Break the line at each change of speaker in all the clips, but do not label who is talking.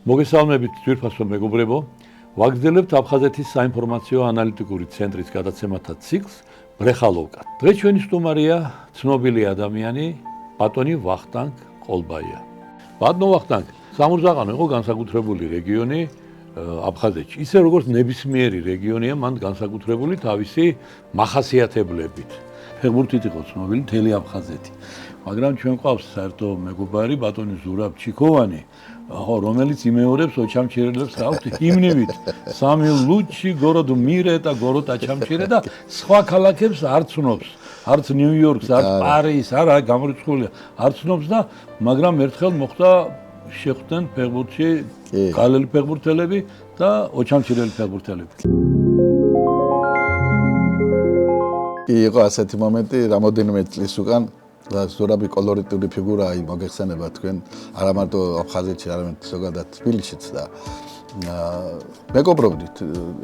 მოგესალმებით ძვირფასო მეგობრებო. ვაგრძელებთ აფხაზეთის საინფორმაციო ანალიტიკური ცენტრის გადაცემათა ციკლს ბრეხალოვკა. დღეს ჩვენი სტუმარია ცნობილი ადამიანი ბატონი ვახტანგ ყოლბაია. ბატონო ვახტანგ, სამურზაყანო იყო განსაკუთრებული რეგიონი აფხაზეთში. ისე როგორც ნებისმიერი რეგიონია, მან განსაკუთრებული თავისი მახასიათებლებით. ფეხბურთით იყო ცნობილი მთელი აფხაზეთი. მაგრამ ჩვენ ყავს საერთო მეგობარი ბატონი ზურაბ ჩიქოვანი, რომელიც იმეორებს ოჩამჩირელებს აქვთ იმნივით. სამი ლუჩი, გოროდ მირე და გოროდ აჩამჩირე და სხვა ქალაქებს არ ცნობს. არც ნიუ-იორკს, არც პარიზს, არა გამორიცხულია. არ ცნობს და მაგრამ ერთხელ მოხდა შეხვდნენ ფეხბურთში გალელი ფეხბურთელები და ოჩამჩირელი ფეხბურთელები.
იყო ასეთი მომენტი, რამოდენიმე წლის უკან ზურაბი კოლორიტული ფიგურაა, მოგეხსენება თქვენ, არა მარტო აფხაზეთში, არამედ ზოგადად თბილისშიც და მეგობრობდით,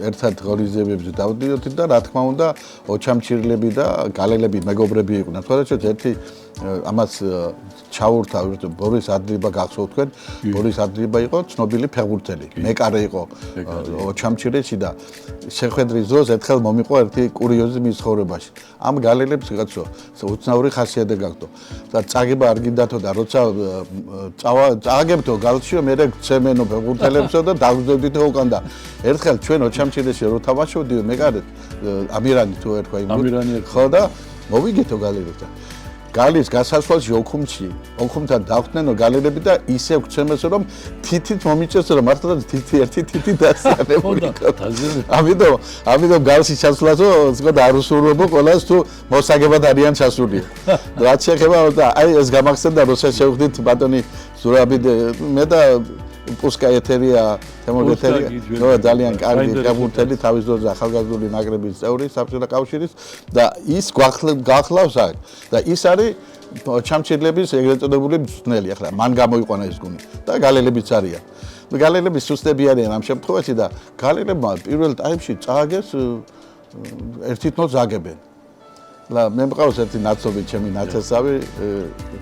ერთად ღონისძიებებზე დავდიოდით და რა თქმა უნდა, ოჩამჩირლები და გალელები მეგობრები იყვნენ. თორემ ერთი ამას ჩაურთა ბორის ადრიბა გახსოვთ თქვენ, ბორის ადრიბა იყო ცნობილი ფეხბურთელი. მეკარე იყო ოჩამჩირეში და შეხვედრის დროს ერთხელ მომიყვა ერთი კურიოზი მის ცხოვრებაში. ამ გალელებს გაცო, უცნაური ხასიათი გაქვთ. და წაგება არ გინდათო და როცა წააგებთო გალშიო მე გცემენო ფეხბურთელებსო და დავძებდით უკან და ერთხელ ჩვენ ოჩამჩირეში რო თამაშობდიო მეკარე ამირანი თუ ერთხვა იმ ხო და მოვიგეთო გალერებთან. გალის გასასვლელში ოქუმთან დავხდნენო გალერები და ისე გცემესო რომ თითით მომიწეს რომ მართლა თითი ერთი თითი დასწრებული. ამიტომ გალში ჩასვლასო ზოგადად არ უსურვებო ყველას თუ მოსაგებად არიან ჩასული. რაც შეეხება და აი ეს გამახსენდა როცა შევხვდით ბატონი ზურაბი მე და პუსკა ეთერია თემოგეთერია ძალიან კარგი ფეხბურთელი თავის დროზე ახალგაზრდული ნაკრების წევრი საბჭოთა კავშირის და ის გახლავს აქ და ის არის ჩამჩირლების ეგრეთ წოდებული მწვრთნელი ახლა მან გამოიყვანა ეს გუნდი და გალელებიც არიან გალელები სუსტები არიან ამ შემთხვევაში და გალელებმა პირველ ტაიმში წააგეს ერთით ზაგებენ და მე მყავს ერთი ნაცობი ჩემი ნაცესავი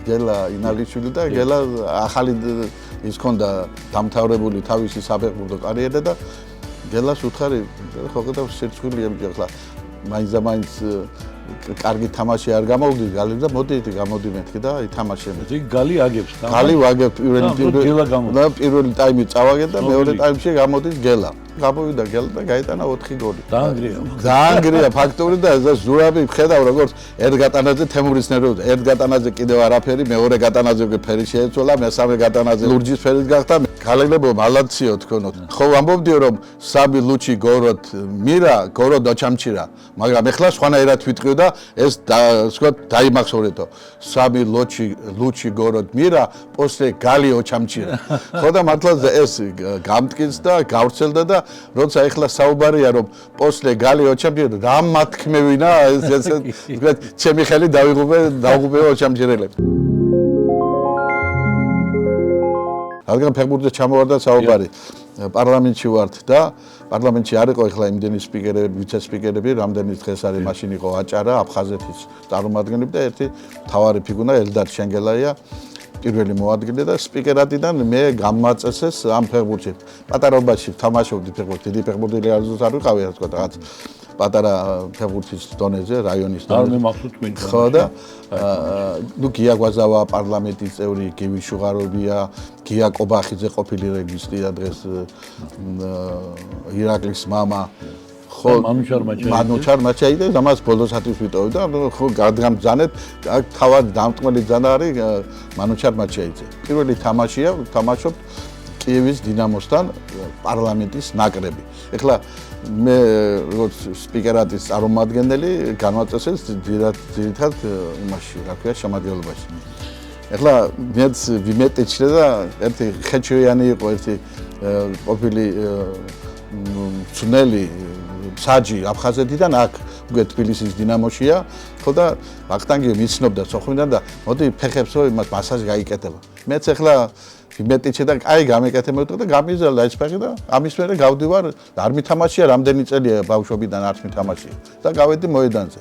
გელა ინალიშვილი და გელა ახალი ის ქონდა დამთავრებული თავისი საფეხბურთო კარიერა და გელას უთხარი ხო გადავ სერცხვილია ახლა მაინც კარგი თამაში არ გამოვიდი გალი და მოდიდი გამოდი მეთქი და ითამაშე მე.
გალი აგებს და
გალი ვაგებ პირველი ტაიმი წავაგე და მეორე ტაიმში გამოდის გელა. გამოვიდა გელა და გაიტანა 4 გოლი. დაანგრია ფაქტორი და ეს ზურაბი ხედავ როგორც ერთ გატანაზე თემურის ნერვზე, ერთ გატანაზე კიდევ არაფერი, მეორე გატანაზე ფერი შეეცვალა, მესამე გატანაზე ლურჯის ფერით გახდა. გალელებო მალაციო თქვენოთ. ხო ამბობდიო რომ სამი ლუჩი გოროდ მირა, გოროდ ოჩამჩირა, მაგრამ ეხლა სხვანაირად ვიტყვი და ეს ვთქვათ დაიმახსოვრეთო. სამი ლუჩი გოროდ მირა, პოსლე გალი ოჩამჩირა. ხო და მართლა ეს გამტკინს და გავრცელდა და როცა ეხლა საუბარია რომ პოსლე გალი ოჩამჩირა, რა მათქმევინა ეს ვთქვათ ჩემი ხელი დავიღუპე ოჩამჩირელებს. რადგან ფეხბურთზე ჩამოვარდა საუბარი პარლამენტში ვართ და პარლამენტში არ იყო ეხლა იმდენი სპიკერები, ვიცე-სპიკერები, რამდენი დღეს არის მაშინ იყო აჭარა, აფხაზეთის წარმომადგენლები და ერთი მთავარი ფიგურა ელდარ შენგელაია პირველი მოადგილე და სპიკერატიდან მე გამაწესეს ამ ფეხბურთში. პატარობაში თამაშობდი ფეხბურთს, დიდი ფეხბურთელი არ ვიყავი რა თქვა რაღაც პატარა ფეხბურთის დონეზე, რაიონის დონეზე.
მე მახსოვს თქვენ.
ხო და ნუ გია გვაზავა პარლამენტის წევრი, გივი შუღარობია, გია კობახიძე ყოფილი რეგისტრია დღეს ირაკლის მამა. ხო მანუჩარ მაჩაი და ამას ბოლოსათვის ვიტოვე და ხო გადგამბძანეთ აქ თავად დამტყმელი ძანა არის მანუჩარ მაჩაიძე. პირველი თამაშია, თამაშობ კიევის დინამოსთან პარლამენტის ნაკრები. ეხლა მე როგორც სპიკერატის წარმომადგენელი განვაწესეს ძირითად იმაში, რა ქვია, შემადგენლობაში. ეხლა მეც ვიმეტეჩრე და ერთი ხეჩოიანი იყო, ერთი ყოფილი მწვრთნელი საჯი აფხაზეთიდან აქ უკვე თბილისის დინამოშია, ხო და ვახტანგი მიცნობდა სოხუმიდან და მოდი ფეხებსო იმას მასაჟი გაიკეთება. მეც ეხლა ვიმეტეჩრე და აი გამეკეთებოდა და გამიზარდა ეს ფეხი და ამის მერე გავდივარ არ მითამაშია რამდენი წელია ბავშვობიდან არ მითამაშია და გავედი მოედანზე.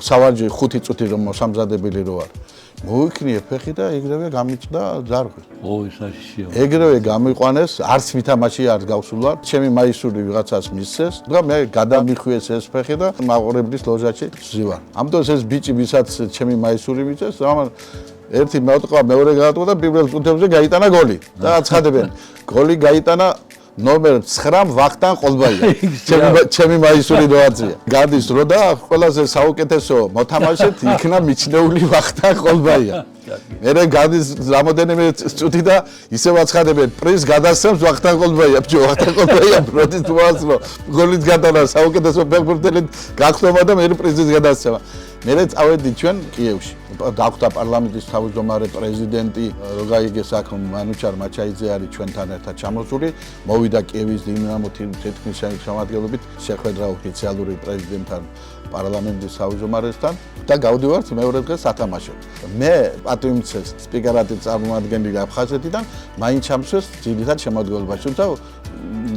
სავარჯი 5 წუთი რომ მოსამზადებელი რო არ მოიქნიე ფეხი და ეგრევე გამიჭდა ძარღვი.
ოი საშიშია.
ეგრევე გამიყვანეს, არც მითამაში არ გავსულა. ჩემი მაისური ვიღაცას მისცეს და მე გადამიხვიეს ეს ფეხი და მაყურებლის ლოჟაში ვზივარ. ამიტომ ეს ბიჭი ვისაც ჩემი მაისური მისცეს, ამან ერთი მეუტყვა, მეორე გაატყვა და პირველ წუთებზე გაიტანა გოლი. და აცხადებენ, გოლი გაიტანა ნომერ 9 ვახტან ყოლბაია. ჩემი მაისური როაცია. გადის რო და ყველაზე საუკეთესო მოთამაშედ იქნა მიჩნეული ვახტან ყოლბაია. მერე გადის რამოდენიმე წუთი და ისევ აცხადებენ, პრიზს გადასცემს ვახტან ყოლბაია. ვახტან ყოლბაია პროდის თვალსო გოლით გადანა საუკეთესო ფეხბურთელად გახსომა და მერე პრიზის გადასცემა. მერე წავედი ჩვენ კიევში. დახვდა პარლამენტის თავმჯდომარე პრეზიდენტი როგაიგეს აქ მანუჩარ მაჩაიძე არის ჩვენთან ერთად ჩამოსული. მოვიდა კიევის დინამო თითქმის შემადგენლობით შეხვედრა ოფიციალური პრეზიდენტთან პარლამენტის თავმჯდომარესთან და გავდივართ მეორე დღეს სათამაშო. მე პატივმცეს სპიკერატი წარმომადგენელი აფხაზეთიდან მაინც ჩამსვეს ძირითად შემოდგომაში. თუმცა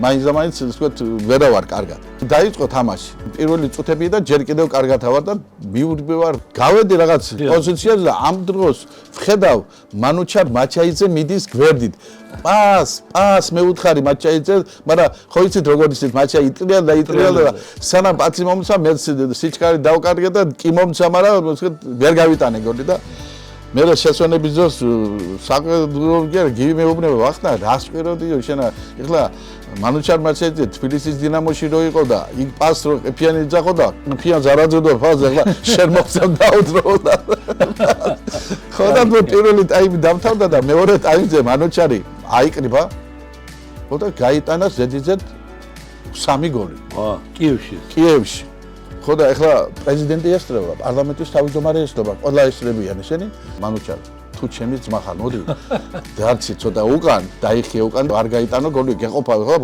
მაინც ვთქვათ ვერა ვარ კარგად. დაიწყო თამაში. პირველი წუთები და ჯერ კიდევ კარგად ავარ და მივდივარ. გავედი რაღაც პოზიციაზე და ამ დროს ვხედავ მანუჩარ მაჩაიძე მიდის გვერდით. პას მე უთხარი მაჩაიძე, მაგრამ ხო იცით როგორ ისეთ მაჩა იტრიალდა და სანამ პაცი მომცა მე სიჩქარე დავკარგე და კი მომცა, მაგრამ ვერ გავიტანე გოლი და მე შესვენების დროს საყდროგერ გივი მეუბნება ვახტა რას ყვიროდიო შენა ეხლა მანუჩარ მაჩაიძე თბილისის დინამოში რო იყო და იქ პას რო ყიფიანი ძახო და ყიფიანს არ აძებდა ფაზა ეხლა შენ მოხსენ დაუდრო და ხო და პირველი ტაიმი დამთავრდა და მეორე ტაიმზე მანუჩარი აიკრიბა ხო და გაიტანა ზედიზედ 3 გოლი კიევში ხო და ეხლა პრეზიდენტი ესწრება, პარლამენტის თავმჯდომარე ესწრება, ყველა ესწრებიან ესენი. მანუჩარი, თუ ჩემი ძმა ხარ, მოდი. დარჩი ცოტა უკან, დაიხიე უკან, არ გაიტანო გოლი, გეყოფა ხო?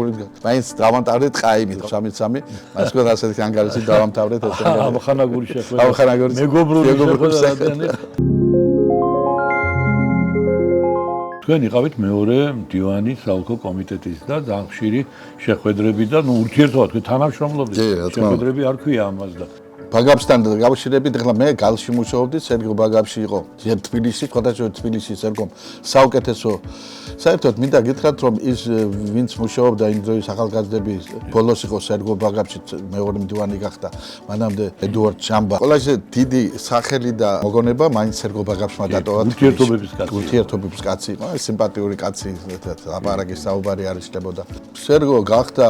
მაინც დავამთავრეთ ყაიმით 3-3. მას თქვა ასეთი ანგარიში დავამთავრეთ ეს.
ამხანაგური შეხვედრა.
ამხანაგური.
მეგობრული შეხვედრა. თქვენ იყავით მეორე მდივანი საოლქო კომიტეტის და ძალიან ხშირი შეხვედრები და ურთიერთობა თქვენ თანამშრომლობდით. შეხვედრები არ ქვია ამას და
ბაგაბსთან გავშირებით, ეხლა მე გალში მუშაობდი, სერგო ბაგაბში იყო. თბილისში, ხოთაშოვა თბილისში სერგომ საუკეთესო. საერთოდ მინდა გითხრათ, რომ ის ვინც მუშაობდა იმ დროის ახალგაზრდების ბოლოს იყო სერგო ბაგაბში, მეორე მდივანი გახდა. მანამდე ედუარდ ჩამბა. ყველაზე დიდი სახელი და მოგონება მაინც სერგო ბაგაბშმა დატოვა. ურთიერთობების კაცი იყო, სიმპათიური კაცი, აპარაგის საუბარი არ ისწრებოდა. სერგო გახდა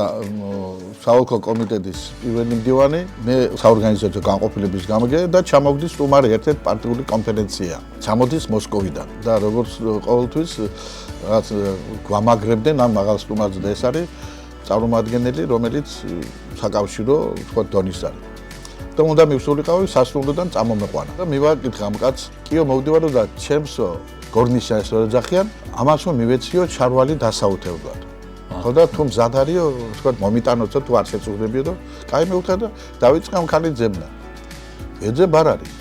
საოლქო კომიტეტის პირველი მდივანი, მე საორგანიზაციო განყოფილების გამგე და ჩამოვდის სტუმარი ერთ-ერთ პარტიული კონფერენცია. ჩამოდის მოსკოვიდან და როგორც ყოველთვის რაღაც გვამაგრებდნენ ამ მაღალ სტუმარს და ეს არის წარმომადგენელი, რომელიც საკავშირო სხვა დონის არის. და უნდა მივსულიყავი სასტუმროდან წამომეყვანა. და მივაკითხე ამ კაცს, კიო მოვდივარო და ჩემსო გორნიშანს რო ეძახიან, ამასო მივეციო ჩარვალი დასაუთებლად. ხო და თუ მზად არისო, თქვა მომიტანოცა თუ არ შეწუხდებიო და კაი მეუთხე და დავიწყე ამ ქალის ძებნა. ეძებ არ არის.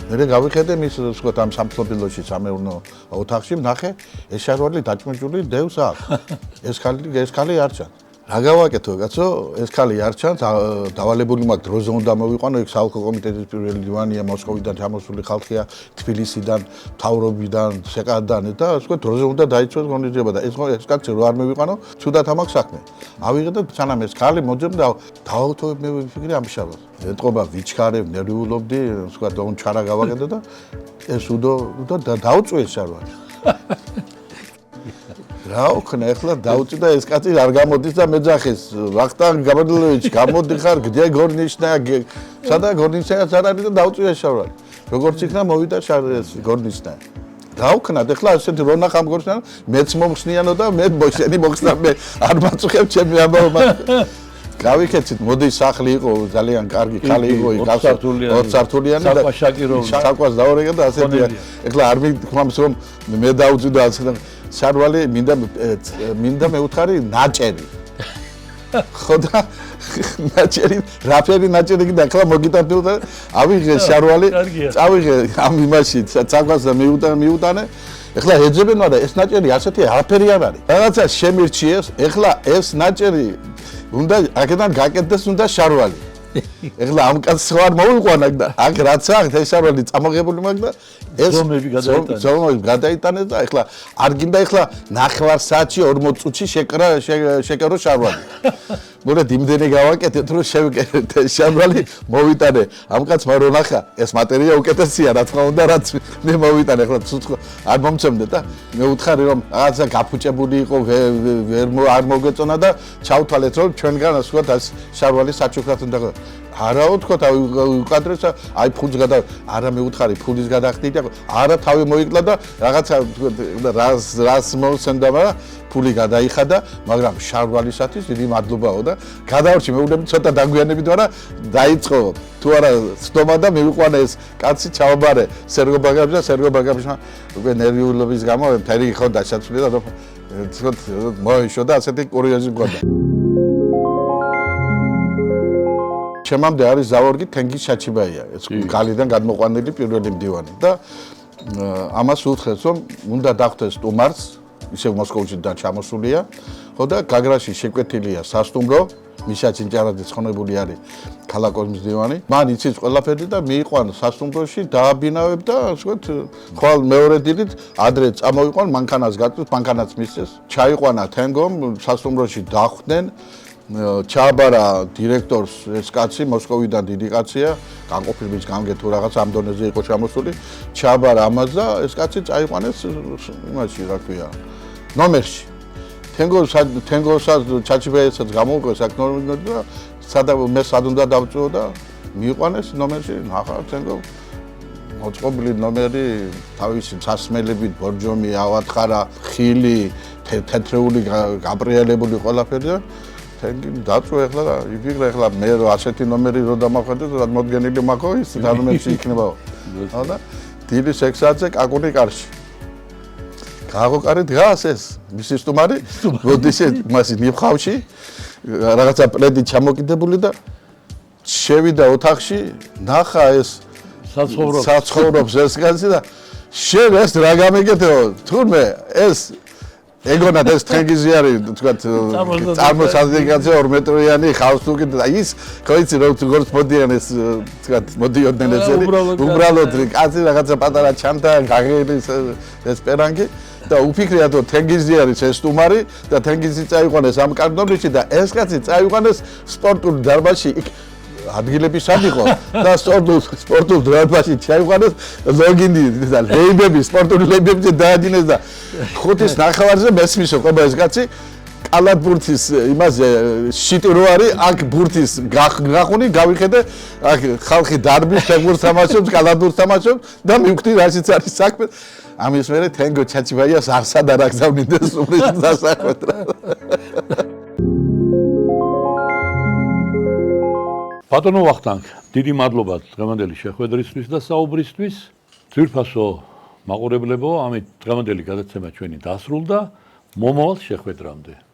მე გავიხედე მის თქვა ამ სამფლობელოში სამეურნეო ოთახში ვნახე ეს შარვალი დაჭმეჭული დევს აქვს. ეს ქალი არ ჩანს. რა გავაკეთო კაცო, ეს ქალი არ ჩანს, დავალებული მაქვს დროზე უნდა მოვიყვანო, იქ საოლქო კომიტეტის პირველი მდივანია, მოსკოვიდან ჩამოსული ხალხია, თბილისიდან, მთავრობიდან, სეკადიდან და თქვა დროზე უნდა დაიცვას ღონისძიება და ეს კაცი რო არ მოვიყვანო, ცუდად ამაქვს საქმე. ავიღე და სანამ ეს ქალი მოძებნა, დავავთოვებ მე ვიფიქრე ამ შარვალს. ეტყობა ვიჩქარებ, ნერვიულობდი, თქვა დონ ჩარა გავაკეთე და ეს უდო და დაუწვეს შარვალი. რა ოქნა ეხლა დაუწი და ეს კაცი არ გამოდის და მეძახეს ვახტანგ გაბადლოვიჩი გამოდი ხარ გდე გორნიშნა სადა გორნიშნააც არ არის და დაუწია შარვალი როგორც იქნა მოვიდა გორნიშნა რა ოქნა ეხლა ასეთი რონა ხამ გორნიშნა მეც მომხსნიანო და მე მოშენი მოხსნა მე არ მაწუხებ ჩემი ამბავმა გავიქეცით მოდი სახლი იყო ძალიან კარგი ხალი იყო იქ 20 სართულიანი და საკვას დაურეგა და ასეთი ეხლა არ მითქვამს რომ მე დაუწი და ასე შარვალი მინდა მეუთხარი ნაჭერი. ხო და ნაჭერი, რაფერი ნაჭერი და ახლა მოგიტანილ და ავიღე შარვალი, წავიღე ამ იმაში, საკვას და მიუტანე. ეხლა ეძებენ და ეს ნაჭერი ასეთი არაფერი არ არის. რაღაცა შემირჩიეს, ეხლა ეს ნაჭერი უნდა აქედან გაკეთდეს უნდა შარვალი. ეხლა ამ კაცს ხარ მოვიყვანა და აქ რაც აქვს ეს არალი წამოღებული მაგ და ეს ზომები გადაიტანეს და ეხლა არ გინდა ეხლა 9 საათში 40 წუთში შეკერო შარვალი. მორედ იმდენი გავაკეთეთ რომ შევკეთეთ შარვალი მოვიტანე. ამ კაცს მარო ნახა ეს მატერია უკეთესია რა თქმა უნდა რაც მე მოვიტანე ეხლა არ მომცემდე და მე უთხარი რომ რაღაცა გაფუჭებული იყო არ მოგეწონა და ჩავთვალეთ რომ ჩვენგან ასე ვთქვათ შარვალი საჩუქრად უნდა არაო თქო უკადრეს აი ფულს გადა არა მე უთხარი ფულის გადახდით არა თავი მოიკლა და რაღაცა რას მოსენდა მაგრამ ფული გადაიხადა მაგრამ შარვალისათვის დიდი მადლობაო და გადავრჩი მეუბნები ცოტა დაგვიანებით ვარა დაიწყო თუ არა სტომა და მივიყვანა ეს კაცი ჩავაბარე სერგო ბაგაბიძე და სერგო ბაგაბიძე უკვე ნერვიულობის გამო ფერი ხო დაშაცვლი და თქო მოიშო და ასეთი კურიოზი მქონდა ჩემამდე არის ზავორგი თენგიზ ჩაჩიბაია ეს გალიდან გადმოყვანილი პირველი მდივანი და ამას უთხრეს რომ უნდა დახვდეს სტუმარს ისევ მოსკოვში და ჩამოსულია ხო და გაგრაში შეკვეთილია სასტუმრო მიშა ჩინჭარაძე ცხონებული არის ქალაქის მდივანი მან იცის ყველაფერი და მიიყვანა სასტუმროში დააბინავებ და ასე ვთქვათ ხვალ მეორე დილით ადრე წამოიყვან მანქანას გაწვით მანქანაც მისცეს ჩაიყვანა თენგომ სასტუმროში დახვდნენ ჩააბარა დირექტორს ეს კაცი მოსკოვიდან დიდი კაცია განყოფილების გამგე თუ რაღაც ამ დონეზე იყო ჩამოსული ჩააბარა ამას და ეს კაცი წაიყვანეს იმაში რა ქვია ნომერში თენგოსაც ჩაჩიბაისაც გამოვყეს აქ ნომერი და მე სად უნდა დავწვო და მიიყვანეს ნომერში ნახა თენგო მოწყობილი ნომერი თავისი სასმელებით ბორჯომი ავათხარა ხილი თეთრეული გაბრიელებული ყველაფერი და დაწვე ახლა და იფიქრე ახლა მე რო ასეთი ნომერი რო დამახვედრე და მოდგენილი მაქვს ის ნომერში იქნებაო. და დილის 6 საათზე კაკუნი კარში. გააღო კარი დგას ეს მისი სტუმარი მოდის მასი მიხავში რაღაცა პლედი ჩამოკიდებული და შევიდა ოთახში ნახა ეს საცხოვრობს ეს კაცი და შენ ეს რა გამეკეთეო თურმე ეს ეგონად ეს თენგიზი არის თქვათ წარმოსადგენზე 2 მეტრიანი ხავს უკეთ და ის ხო იცი როგორც მოდიან ეს თქვათ მოდიოდნენ ეს უბრალოდ კაცი რაღაცა პატარა ჩანთა გაგელის ეს პერანგი და უფიქრია რომ თენგიზი არის ეს სტუმარი და თენგიზი წაიყვანეს ამ კარდონში და ეს კაცი წაიყვანეს სპორტულ დარბაზში იქ ადგილები სად იყო და სპორტულ დარბაზში ჩაიყვანეს ლოგინი და ლეიბები სპორტული ლეიბები დაადინეს და 5-ის ნახევარზე მესმისო ყობა ეს კაცი კალათბურთის იმაზე შიტი რო არის აქ ბურთის გახუნი გავიხედე აქ ხალხი დარბის ფეხბურთს თამაშობს კალათბურთს თამაშობს და მივხვდი რაშიც არის საქმე ამის მერე თენგო ჩაჩიბაიას აღსადა რა გზავნიდეს სულის დასახვეთ რა
ბატონო ვახტანგ, დიდი მადლობა დღევანდელი შეხვედრისთვის და საუბრისთვის. ძვირფასო მაყურებლებო, ამით დღევანდელი გადაცემა ჩვენი დასრულდა. მომავალ შეხვედრამდე.